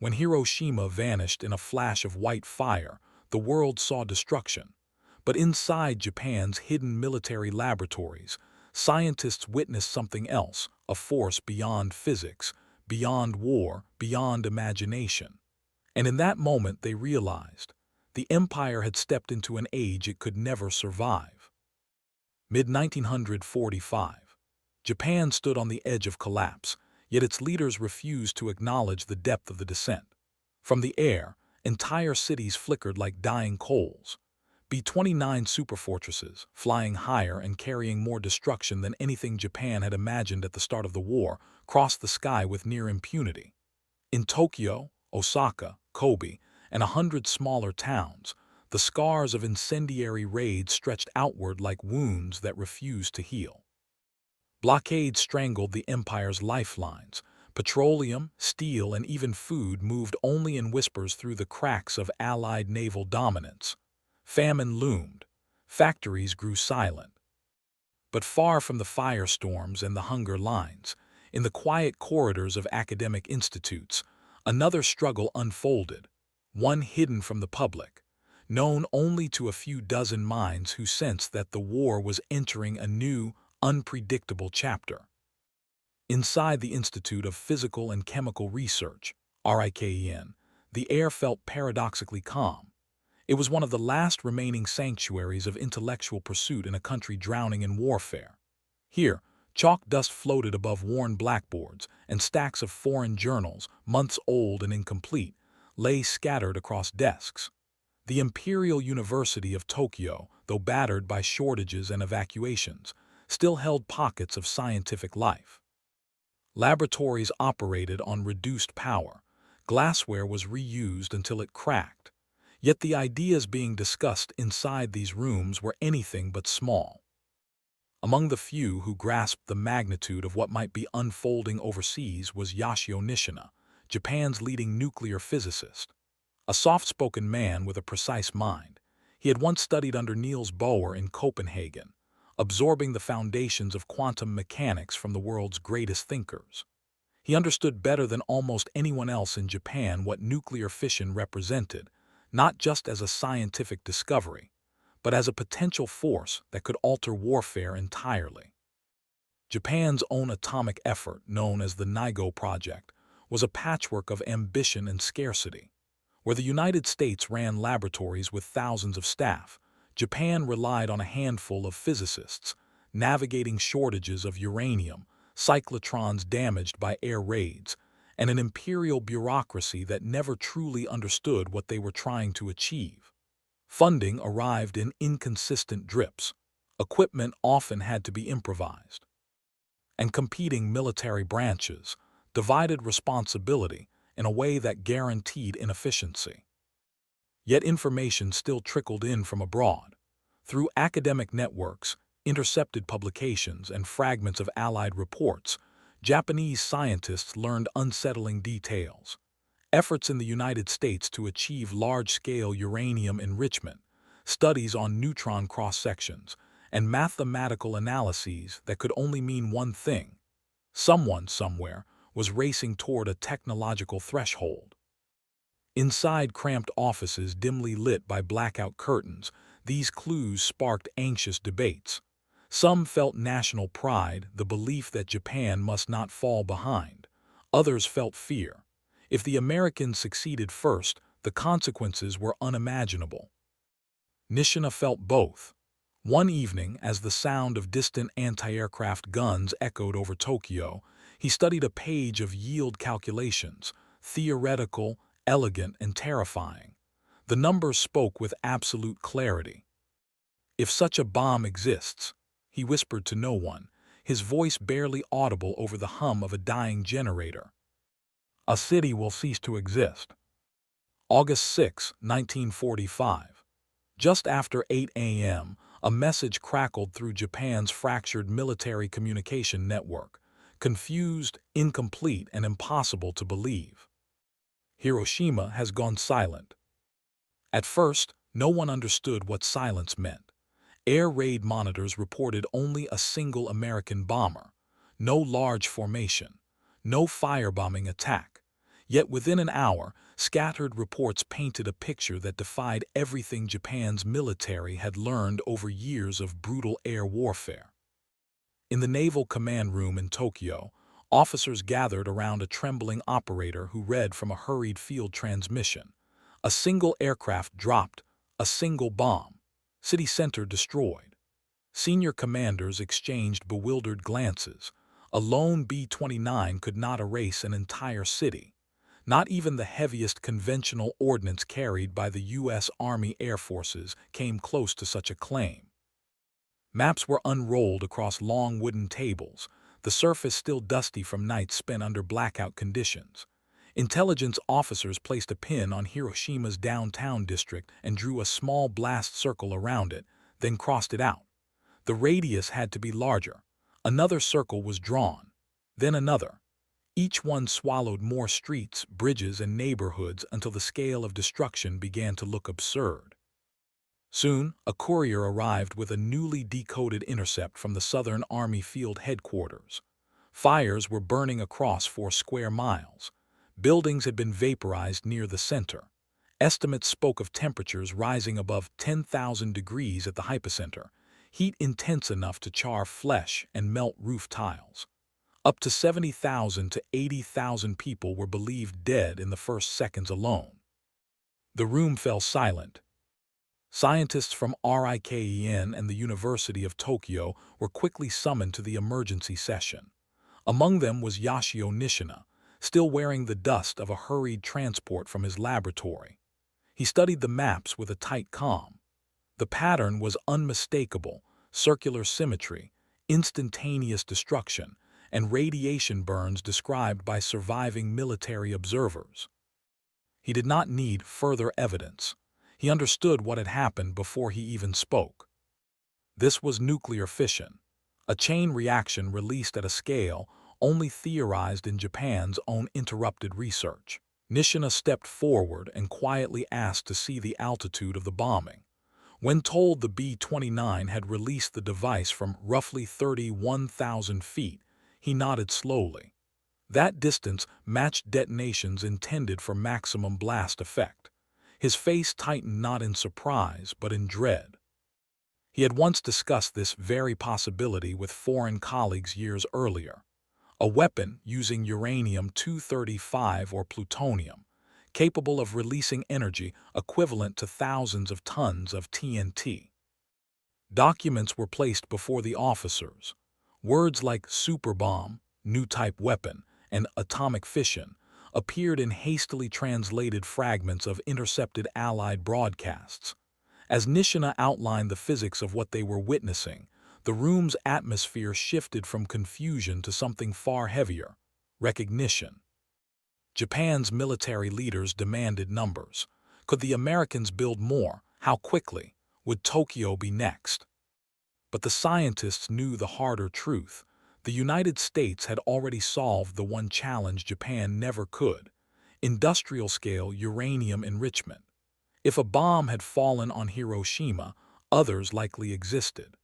When Hiroshima vanished in a flash of white fire, the world saw destruction. But inside Japan's hidden military laboratories, scientists witnessed something else, a force beyond physics, beyond war, beyond imagination. And in that moment they realized the empire had stepped into an age it could never survive. Mid-1945. Japan stood on the edge of collapse, yet its leaders refused to acknowledge the depth of the descent. From the air, entire cities flickered like dying coals. B-29 superfortresses, flying higher and carrying more destruction than anything Japan had imagined at the start of the war, crossed the sky with near impunity. In Tokyo, Osaka, Kobe, and 100 smaller towns, the scars of incendiary raids stretched outward like wounds that refused to heal. Blockades strangled the empire's lifelines. Petroleum, steel, and even food moved only in whispers through the cracks of Allied naval dominance. Famine loomed. Factories grew silent. But far from the firestorms and the hunger lines, in the quiet corridors of academic institutes, another struggle unfolded, one hidden from the public, known only to a few dozen minds who sensed that the war was entering a new, unpredictable chapter. Inside the Institute of Physical and Chemical Research, RIKEN, the air felt paradoxically calm. It was one of the last remaining sanctuaries of intellectual pursuit in a country drowning in warfare. Here, chalk dust floated above worn blackboards, and stacks of foreign journals, months old and incomplete, lay scattered across desks. The Imperial University of Tokyo, though battered by shortages and evacuations, still held pockets of scientific life. Laboratories operated on reduced power. Glassware was reused until it cracked. Yet the ideas being discussed inside these rooms were anything but small. Among the few who grasped the magnitude of what might be unfolding overseas was Yoshio Nishina, Japan's leading nuclear physicist. A soft-spoken man with a precise mind, he had once studied under Niels Bohr in Copenhagen, absorbing the foundations of quantum mechanics from the world's greatest thinkers. He understood better than almost anyone else in Japan what nuclear fission represented, not just as a scientific discovery, but as a potential force that could alter warfare entirely. Japan's own atomic effort, known as the Nigo Project, was a patchwork of ambition and scarcity. Where the United States ran laboratories with thousands of staff, Japan relied on a handful of physicists, navigating shortages of uranium, cyclotrons damaged by air raids, and an imperial bureaucracy that never truly understood what they were trying to achieve. Funding arrived in inconsistent drips. Equipment often had to be improvised. And competing military branches divided responsibility in a way that guaranteed inefficiency. Yet information still trickled in from abroad. Through academic networks, intercepted publications, and fragments of Allied reports, Japanese scientists learned unsettling details. Efforts in the United States to achieve large-scale uranium enrichment, studies on neutron cross-sections, and mathematical analyses that could only mean one thing: someone, somewhere, was racing toward a technological threshold. Inside cramped offices dimly lit by blackout curtains, these clues sparked anxious debates. Some felt national pride, the belief that Japan must not fall behind. Others felt fear. If the Americans succeeded first, the consequences were unimaginable. Nishina felt both. One evening, as the sound of distant anti-aircraft guns echoed over Tokyo, he studied a page of yield calculations, theoretical, elegant, and terrifying. The numbers spoke with absolute clarity. "If such a bomb exists," he whispered to no one, his voice barely audible over the hum of a dying generator, "a city will cease to exist." August 6, 1945. Just after 8 a.m., a message crackled through Japan's fractured military communication network, confused, incomplete, and impossible to believe. Hiroshima has gone silent. At first, no one understood what silence meant. Air raid monitors reported only a single American bomber, no large formation, no firebombing attack. Yet within an hour, scattered reports painted a picture that defied everything Japan's military had learned over years of brutal air warfare. In the Naval Command Room in Tokyo, officers gathered around a trembling operator who read from a hurried field transmission. A single aircraft dropped, a single bomb. City center destroyed. Senior commanders exchanged bewildered glances. A lone B-29 could not erase an entire city. Not even the heaviest conventional ordnance carried by the U.S. Army Air Forces came close to such a claim. Maps were unrolled across long wooden tables, the surface still dusty from nights spent under blackout conditions. Intelligence officers placed a pin on Hiroshima's downtown district and drew a small blast circle around it, then crossed it out. The radius had to be larger. Another circle was drawn, then another. Each one swallowed more streets, bridges, and neighborhoods until the scale of destruction began to look absurd. Soon, a courier arrived with a newly decoded intercept from the Southern Army Field Headquarters. Fires were burning across 4 square miles. Buildings had been vaporized near the center. Estimates spoke of temperatures rising above 10,000 degrees at the hypocenter, heat intense enough to char flesh and melt roof tiles. Up to 70,000 to 80,000 people were believed dead in the first seconds alone. The room fell silent. Scientists from RIKEN and the University of Tokyo were quickly summoned to the emergency session. Among them was Yoshio Nishina, still wearing the dust of a hurried transport from his laboratory. He studied the maps with a tight calm. The pattern was unmistakable: circular symmetry, instantaneous destruction, and radiation burns described by surviving military observers. He did not need further evidence. He understood what had happened before he even spoke. This was nuclear fission, a chain reaction released at a scale only theorized in Japan's own interrupted research. Nishina stepped forward and quietly asked to see the altitude of the bombing. When told the B-29 had released the device from roughly 31,000 feet, he nodded slowly. That distance matched detonations intended for maximum blast effect. His face tightened not in surprise, but in dread. He had once discussed this very possibility with foreign colleagues years earlier. A weapon using uranium-235 or plutonium, capable of releasing energy equivalent to thousands of tons of TNT. Documents were placed before the officers. Words like superbomb, new type weapon, and atomic fission appeared in hastily translated fragments of intercepted Allied broadcasts. As Nishina outlined the physics of what they were witnessing, the room's atmosphere shifted from confusion to something far heavier: recognition. Japan's military leaders demanded numbers. Could the Americans build more? How quickly? Would Tokyo be next? But the scientists knew the harder truth. The United States had already solved the one challenge Japan never could: industrial-scale uranium enrichment. If a bomb had fallen on Hiroshima, others likely existed.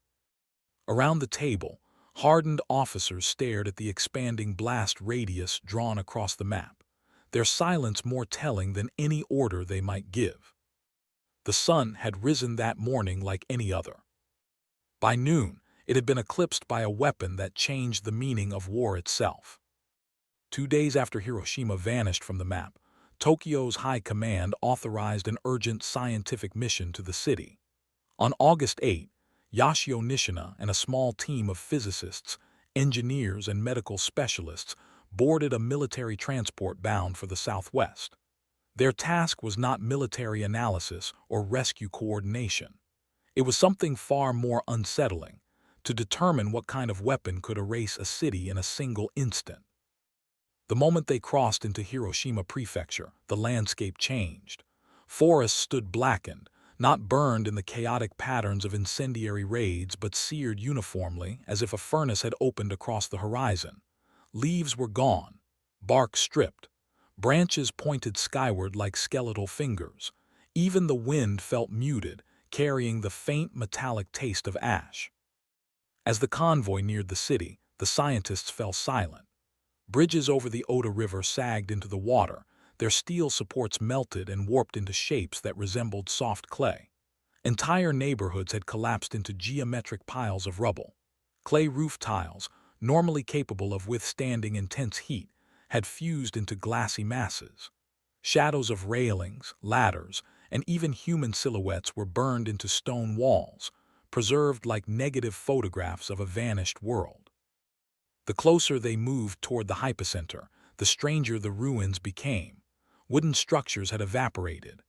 Around the table, hardened officers stared at the expanding blast radius drawn across the map, their silence more telling than any order they might give. The sun had risen that morning like any other. By noon, it had been eclipsed by a weapon that changed the meaning of war itself. 2 days after Hiroshima vanished from the map, Tokyo's high command authorized an urgent scientific mission to the city. On August 8, Yoshio Nishina and a small team of physicists, engineers, and medical specialists boarded a military transport bound for the southwest. Their task was not military analysis or rescue coordination. It was something far more unsettling: to determine what kind of weapon could erase a city in a single instant. The moment they crossed into Hiroshima Prefecture, the landscape changed. Forests stood blackened, not burned in the chaotic patterns of incendiary raids, but seared uniformly as if a furnace had opened across the horizon. Leaves were gone, bark stripped, branches pointed skyward like skeletal fingers. Even the wind felt muted, carrying the faint metallic taste of ash. As the convoy neared the city, the scientists fell silent. Bridges over the Oda River sagged into the water, Their steel supports melted and warped into shapes that resembled soft clay. Entire neighborhoods had collapsed into geometric piles of rubble. Clay roof tiles, normally capable of withstanding intense heat, had fused into glassy masses. Shadows of railings, ladders, and even human silhouettes were burned into stone walls, preserved like negative photographs of a vanished world. The closer they moved toward the hypocenter, the stranger the ruins became. Wooden structures had evaporated.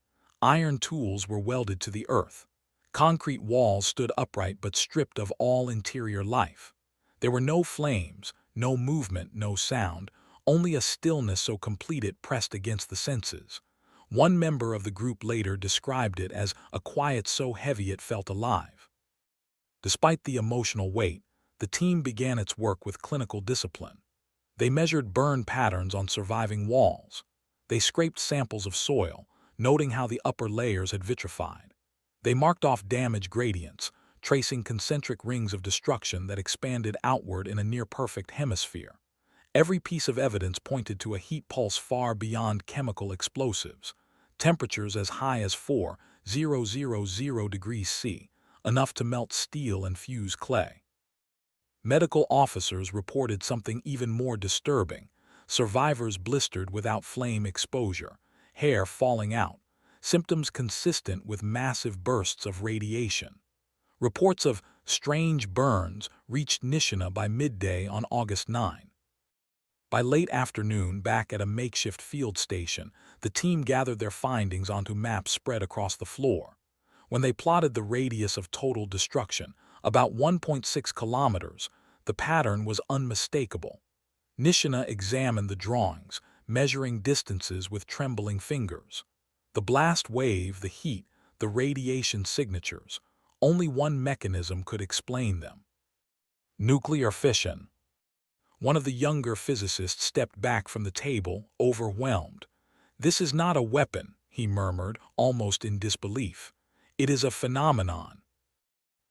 Iron tools were welded to the earth. Concrete walls stood upright but stripped of all interior life. There were no flames, no movement, no sound, only a stillness so complete it pressed against the senses. One member of the group later described it as a quiet so heavy it felt alive. Despite the emotional weight, the team began its work with clinical discipline. They measured burn patterns on surviving walls. They scraped samples of soil, noting how the upper layers had vitrified. They marked off damage gradients, tracing concentric rings of destruction that expanded outward in a near-perfect hemisphere. Every piece of evidence pointed to a heat pulse far beyond chemical explosives. Temperatures as high as 4,000 degrees C, enough to melt steel and fuse clay. Medical officers reported something even more disturbing: survivors blistered without flame exposure, hair falling out, symptoms consistent with massive bursts of radiation. Reports of strange burns reached Nishina by midday on August 9. By late afternoon, back at a makeshift field station, the team gathered their findings onto maps spread across the floor. When they plotted the radius of total destruction, about 1.6 kilometers, the pattern was unmistakable. Nishina examined the drawings, measuring distances with trembling fingers. The blast wave, the heat, the radiation signatures, only one mechanism could explain them: nuclear fission. One of the younger physicists stepped back from the table, overwhelmed. "This is not a weapon," he murmured, almost in disbelief. "It is a phenomenon."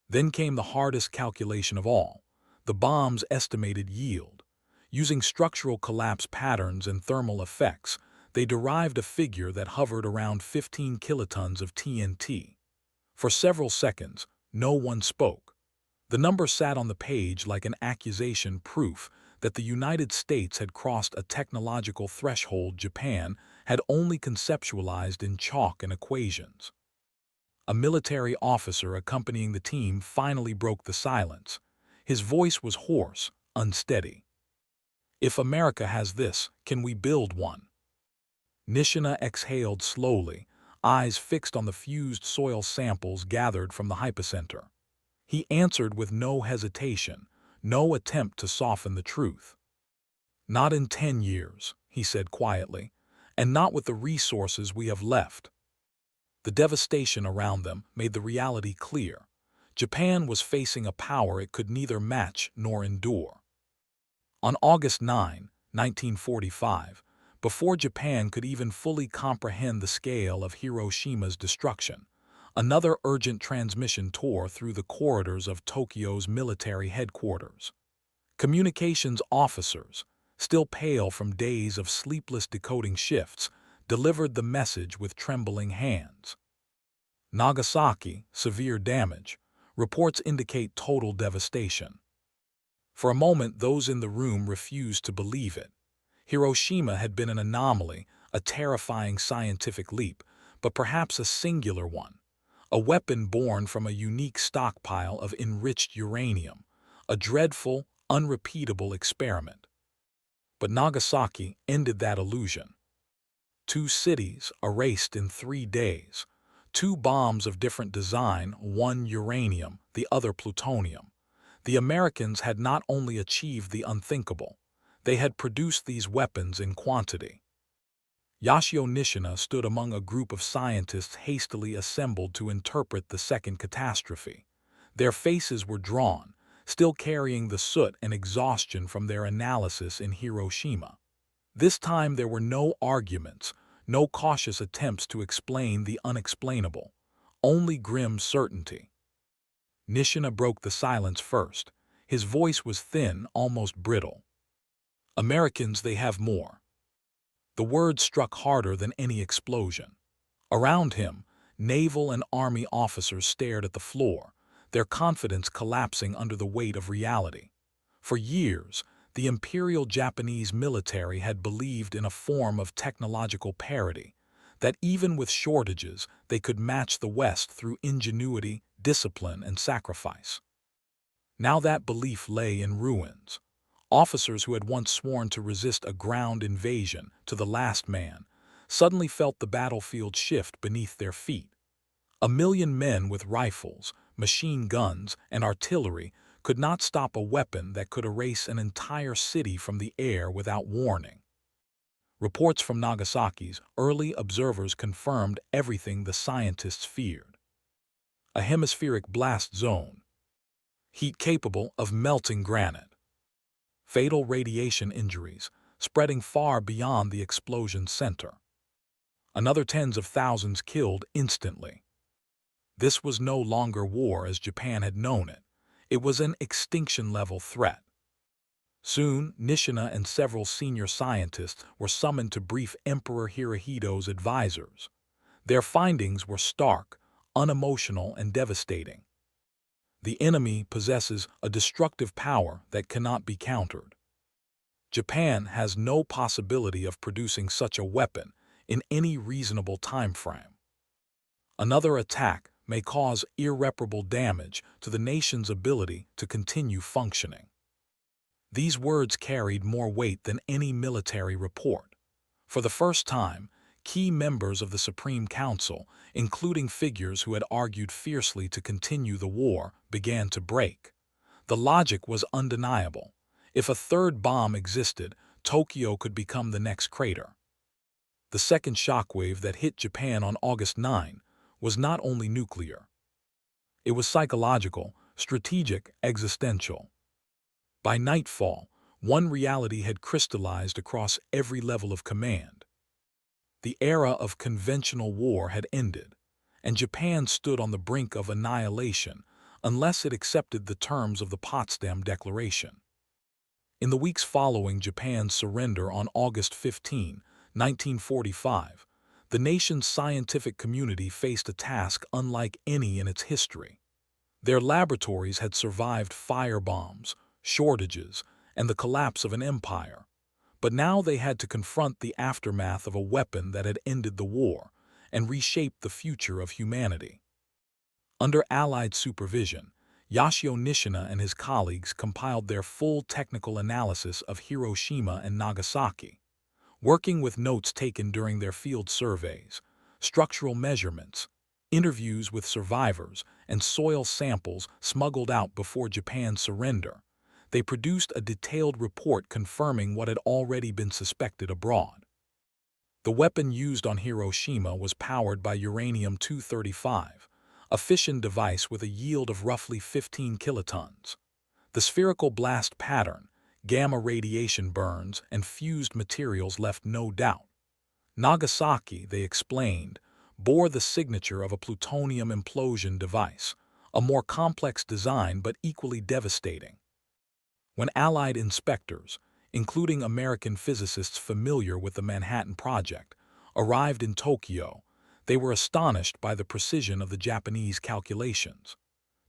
Then came the hardest calculation of all: the bomb's estimated yield. Using structural collapse patterns and thermal effects, they derived a figure that hovered around 15 kilotons of TNT. For several seconds, no one spoke. The number sat on the page like an accusation, proof that the United States had crossed a technological threshold Japan had only conceptualized in chalk and equations. A military officer accompanying the team finally broke the silence. His voice was hoarse, unsteady. "If America has this, can we build one?" Nishina exhaled slowly, eyes fixed on the fused soil samples gathered from the hypocenter. He answered with no hesitation, no attempt to soften the truth. "Not in 10 years," he said quietly, "and not with the resources we have left." The devastation around them made the reality clear. Japan was facing a power it could neither match nor endure. On August 9, 1945, before Japan could even fully comprehend the scale of Hiroshima's destruction, another urgent transmission tore through the corridors of Tokyo's military headquarters. Communications officers, still pale from days of sleepless decoding shifts, delivered the message with trembling hands. "Nagasaki, severe damage. Reports indicate total devastation." For a moment, those in the room refused to believe it. Hiroshima had been an anomaly, a terrifying scientific leap, but perhaps a singular one. A weapon born from a unique stockpile of enriched uranium, a dreadful, unrepeatable experiment. But Nagasaki ended that illusion. 2 cities erased in 3 days. 2 bombs of different design, one uranium, the other plutonium. The Americans had not only achieved the unthinkable, they had produced these weapons in quantity. Yoshio Nishina stood among a group of scientists hastily assembled to interpret the second catastrophe. Their faces were drawn, still carrying the soot and exhaustion from their analysis in Hiroshima. This time there were no arguments, no cautious attempts to explain the unexplainable, only grim certainty. Nishina broke the silence first. His voice was thin, almost brittle. "Americans, they have more. The words struck harder than any explosion. Around him, naval and army officers stared at the floor, their confidence collapsing under the weight of reality. For years, the Imperial Japanese military had believed in a form of technological parity, that even with shortages, they could match the West through ingenuity, discipline, and sacrifice. Now that belief lay in ruins. Officers who had once sworn to resist a ground invasion to the last man suddenly felt the battlefield shift beneath their feet. 1 million men with rifles, machine guns, and artillery could not stop a weapon that could erase an entire city from the air without warning. Reports from Nagasaki's early observers confirmed everything the scientists feared. A hemispheric blast zone, heat capable of melting granite. Fatal radiation injuries, spreading far beyond the explosion's center. Another tens of thousands killed instantly. This was no longer war as Japan had known it. It was an extinction-level threat. Soon, Nishina and several senior scientists were summoned to brief Emperor Hirohito's advisors. Their findings were stark, unemotional, and devastating. The enemy possesses a destructive power that cannot be countered. Japan has no possibility of producing such a weapon in any reasonable time frame. Another attack may cause irreparable damage to the nation's ability to continue functioning. These words carried more weight than any military report. For the first time, key members of the Supreme Council, including figures who had argued fiercely to continue the war, began to break. The logic was undeniable. If a third bomb existed, Tokyo could become the next crater. The second shockwave that hit Japan on August 9 was not only nuclear. It was psychological, strategic, existential. By nightfall, one reality had crystallized across every level of command. The era of conventional war had ended, and Japan stood on the brink of annihilation unless it accepted the terms of the Potsdam Declaration. In the weeks following Japan's surrender on August 15, 1945, the nation's scientific community faced a task unlike any in its history. Their laboratories had survived firebombs, shortages, and the collapse of an empire. But now they had to confront the aftermath of a weapon that had ended the war and reshaped the future of humanity. Under Allied supervision, Yoshio Nishina and his colleagues compiled their full technical analysis of Hiroshima and Nagasaki. Working with notes taken during their field surveys, structural measurements, interviews with survivors, and soil samples smuggled out before Japan's surrender, they produced a detailed report confirming what had already been suspected abroad. The weapon used on Hiroshima was powered by uranium-235, a fission device with a yield of roughly 15 kilotons. The spherical blast pattern, gamma radiation burns, and fused materials left no doubt. Nagasaki, they explained, bore the signature of a plutonium implosion device, a more complex design but equally devastating. When Allied inspectors, including American physicists familiar with the Manhattan Project, arrived in Tokyo, they were astonished by the precision of the Japanese calculations.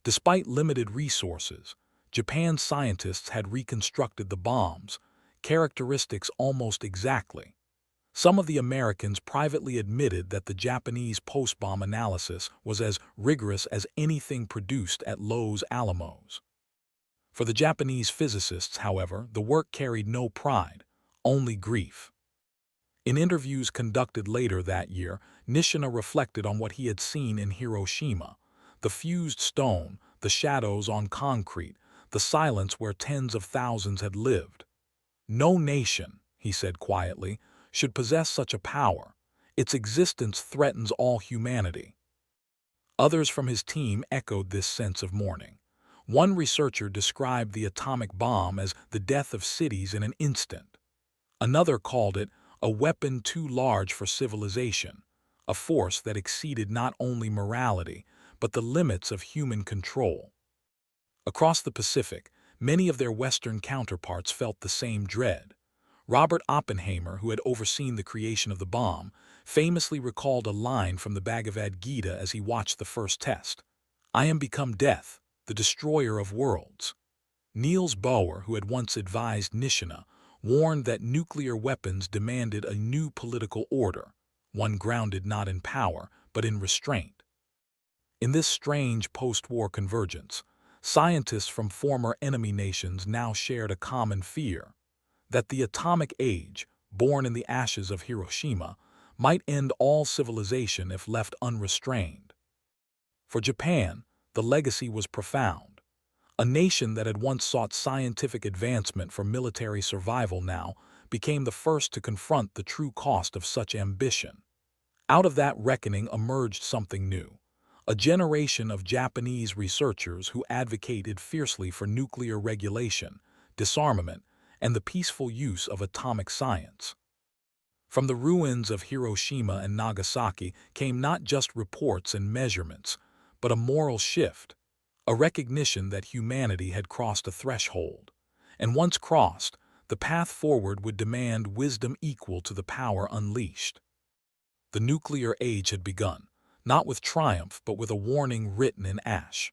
Despite limited resources, Japan's scientists had reconstructed the bomb's characteristics almost exactly. Some of the Americans privately admitted that the Japanese post-bomb analysis was as rigorous as anything produced at Los Alamos. For the Japanese physicists, however, the work carried no pride, only grief. In interviews conducted later that year, Nishina reflected on what he had seen in Hiroshima: the fused stone, the shadows on concrete, the silence where tens of thousands had lived. No nation, he said quietly, should possess such a power. Its existence threatens all humanity. Others from his team echoed this sense of mourning. One researcher described the atomic bomb as the death of cities in an instant. Another called it a weapon too large for civilization, a force that exceeded not only morality, but the limits of human control. Across the Pacific, many of their Western counterparts felt the same dread. Robert Oppenheimer, who had overseen the creation of the bomb, famously recalled a line from the Bhagavad Gita as he watched the first test. "I am become death, the destroyer of worlds." Niels Bohr, who had once advised Nishina, warned that nuclear weapons demanded a new political order, one grounded not in power, but in restraint. In this strange post-war convergence, scientists from former enemy nations now shared a common fear: that the atomic age, born in the ashes of Hiroshima, might end all civilization if left unrestrained. For Japan, the legacy was profound. A nation that had once sought scientific advancement for military survival now became the first to confront the true cost of such ambition. Out of that reckoning emerged something new: a generation of Japanese researchers who advocated fiercely for nuclear regulation, disarmament, and the peaceful use of atomic science. From the ruins of Hiroshima and Nagasaki came not just reports and measurements, but a moral shift, a recognition that humanity had crossed a threshold. And once crossed, the path forward would demand wisdom equal to the power unleashed. The nuclear age had begun, not with triumph but with a warning written in ash.